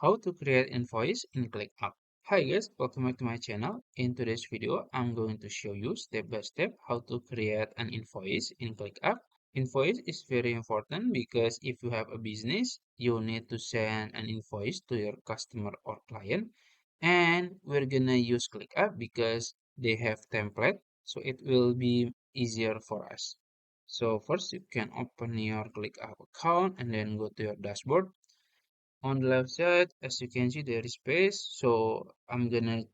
How to create invoice in ClickUp. Hi guys, welcome back to my channel. In today's video, I'm going to show you step by step how to create an invoice in ClickUp. Invoice is very important because if you have a business, you need to send an invoice to your customer or client. And we're gonna use ClickUp because they have template, so it will be easier for us. So first you can open your ClickUp account and then go to your dashboard. On the left side, as you can see, there is space. So I'm gonna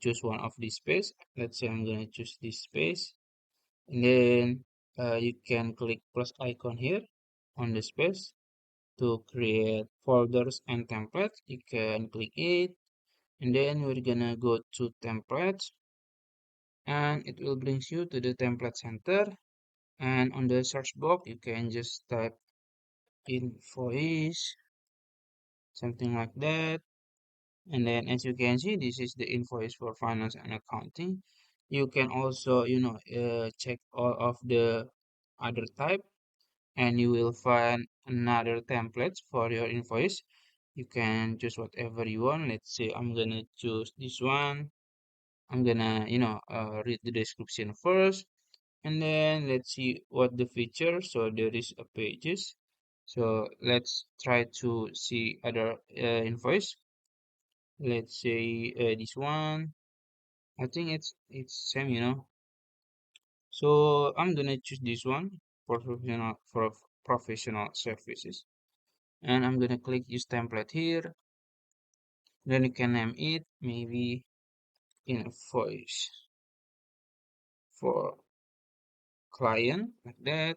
choose one of these space. Let's say I'm gonna choose this space, and then you can click plus icon here on the space to create folders and templates. You can click it, and then we're gonna go to templates, and it will bring you to the template center. And on the search box, you can just type invoice, something like that. And then as you can see, this is the invoice for finance and accounting. You can also, check all of the other type and you will find another templates for your invoice. You can choose whatever you want. Let's say I'm gonna choose this one. I'm gonna, read the description first and then let's see what the feature. So there is a pages. So let's try to see other invoice. Let's say this one. I think it's same, So I'm gonna choose this one, professional services, and I'm gonna click use template here. Then you can name it maybe invoice for client like that,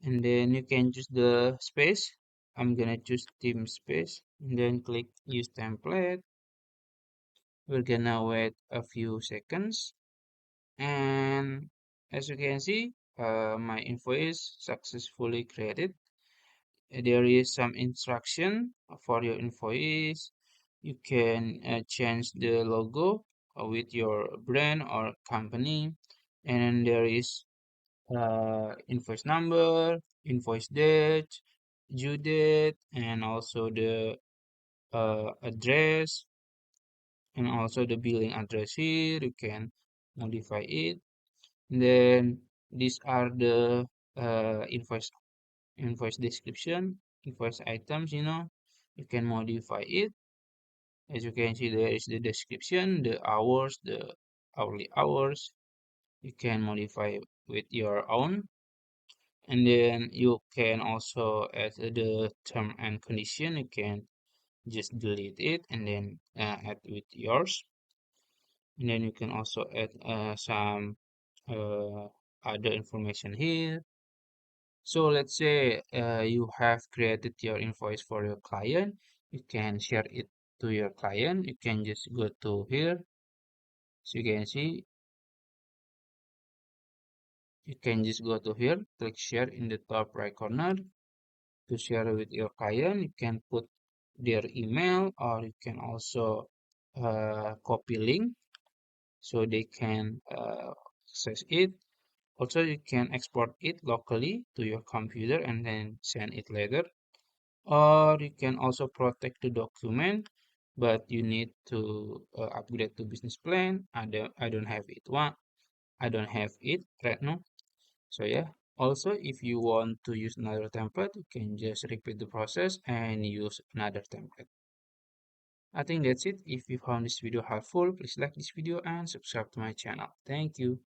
and then you can choose the space. I'm gonna choose team space, and then click use template. We're gonna wait a few seconds, and as you can see, my invoice successfully created. There is some instruction for your invoice. You can change the logo with your brand or company, and there is invoice number, invoice date, due date, and also the address, and also the billing address here. You can modify it. Then these are the invoice description, invoice items, you can modify it. As you can see, there is the description, the hours, the hourly hours. You can modify with your own. And then you can also add the term and condition. You can just delete it and then add with yours. And then you can also add some other information here. So let's say you have created your invoice for your client. You can share it to your client. You can just go to here. So you can see, you can just go to here, click share in the top right corner to share with your client. You can put their email or you can also copy link so they can access it. Also, you can export it locally to your computer and then send it later. Or you can also protect the document, but you need to upgrade to business plan. I don't have it one. I don't have it right now. So yeah. Also, if you want to use another template, you can just repeat the process and use another template. I think that's it. If you found this video helpful, please like this video and subscribe to my channel. Thank you.